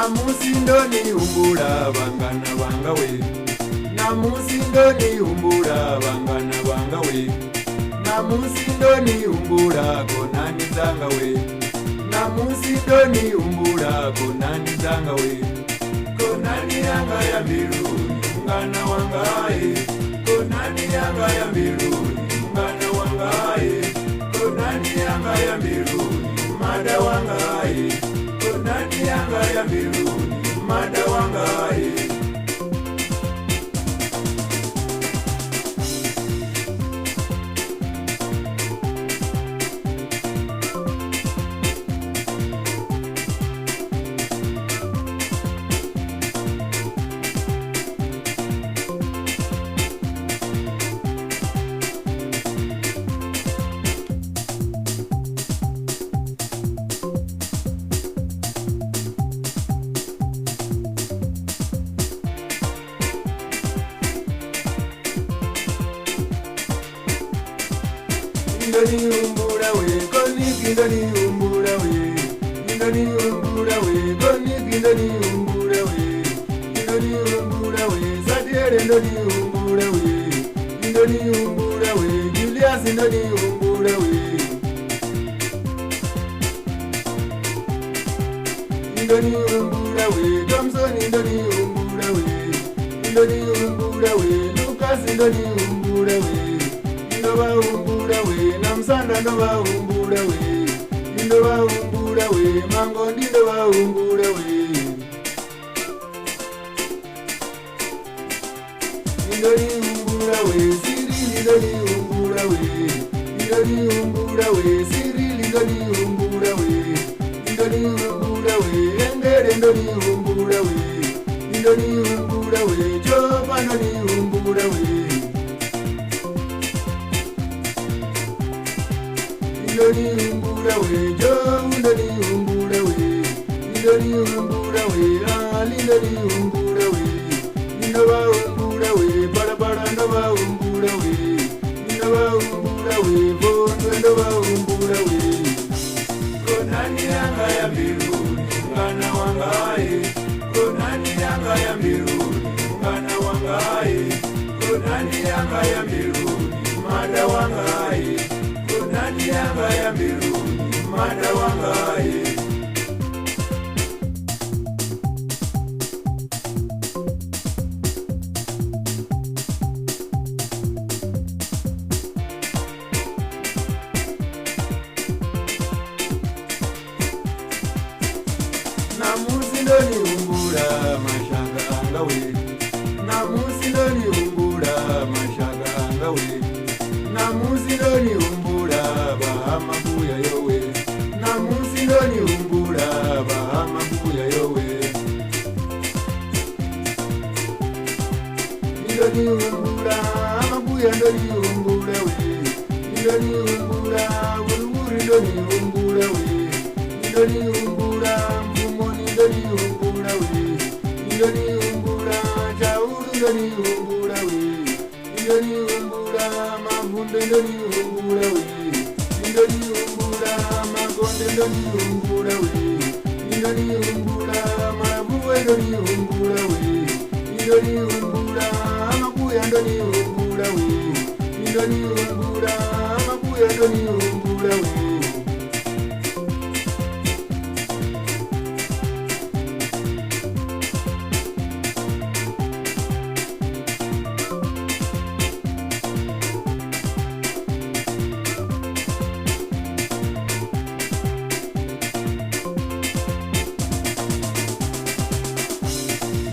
Namusindoni umbura bangana bangawe. Namusindoni umbura bangana bangawe. Namusindoni umbura konani zangawe. Namusindoni umbura konani zangawe. Konani yanga ya mbiruni mungana wangaye. Konani yanga ya mbiruni mungana wangaye. Konani yanga ya mbiruni mada wangaye. Konani yanga ya mbiruni mada wangaye. Indoni umbura we, koni kindoni umbura we. Indoni umbura we, koni kindoni umbura we. Indoni umbura we, Sadiere indoni umbura we. Indoni umbura we, Julius indoni umbura we. Indoni umbura we, Thompson indoni umbura we. Indoni umbura we, Lucas indoni umbura we. Indoba umbura we, Namsanda ndoba umbura we. Indoba umbura we, Mangondi ndoba umbura we. Indoni umbura we, Cyril indoni umbura we. Indoni umbura we, Cyril indoni umbura we. Indoni umbura we, Engere indoni umbura we. Indoni umbura we, Joba indoni umbura we. Indoni umbura we, Joe indoni umbura we. Indoni umbura we, Ali indoni umbura we. Indoba umbura we, Barabara ndoba umbura we. Indoba umbura we, Bondo ndoba umbura we. Konani yanga ya mbiruni mungana wangaye. Konani yanga ya mbiruni mungana wangaye. Konani yanga ya mbiruni mada wangaye. Konani yanga ya mbiruni mada wangaye. Namusindoni umbura mashanga angawe. Namusindoni umbura mashanga angawe. Namusindoni umbura bahama buya yowe. Namusindoni umbura bahama buya yowe. Indoni umbura amabuya ndoni umbura we. Indoni umbura uruburi ndoni umbura we. Indoni umbura mbumoni ndoni umbura we. Indoni umbura chauru ndoni umbura we. Indoni umbura mavunde ndoni umbura we. Indoni umbura magonde ndoni umbura we. Indoni umbura marabuwe ndoni umbura we. Indoni umbura amakuya ndoni umbura we. Indoni umbura amakuya ndoni umbura we.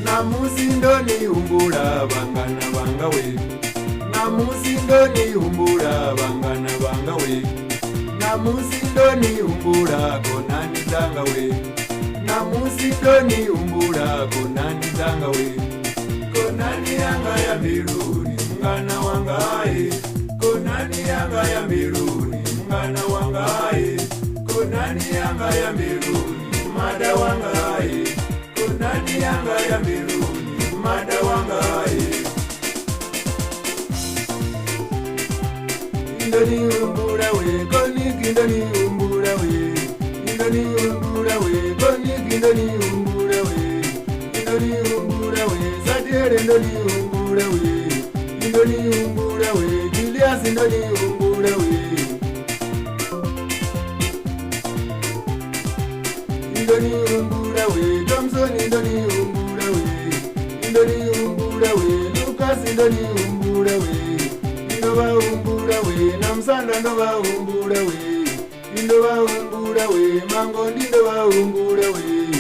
Namusindoni umbura bangana bangawe. Namusindoni umbura bangana bangawe. Namusindoni umbura konani zangawe. Namusindoni umbura konani zangawe. Konani yanga ya mbiruni mungana wangaye. Konani yanga ya mbiruni mungana wangaye. Konani yanga ya mbiruni mada wangaye. Konani yanga ya mbiruni mada wangaye. Indoni umbura we, koni kindoni umbura we. indoniumbura we, Koniki indoniumbura we, indoniumbura we, Satiere indoniumbura we, indoniumbura we, Julius indoniumbura we, indoniumbura we, Thompson indoniumbura we, indoniumbura we, Lucas indoniumbura we, indobaumbura we, Namsanda ndobaumbura we, indobaumbura we, Mango ndobaumbura we.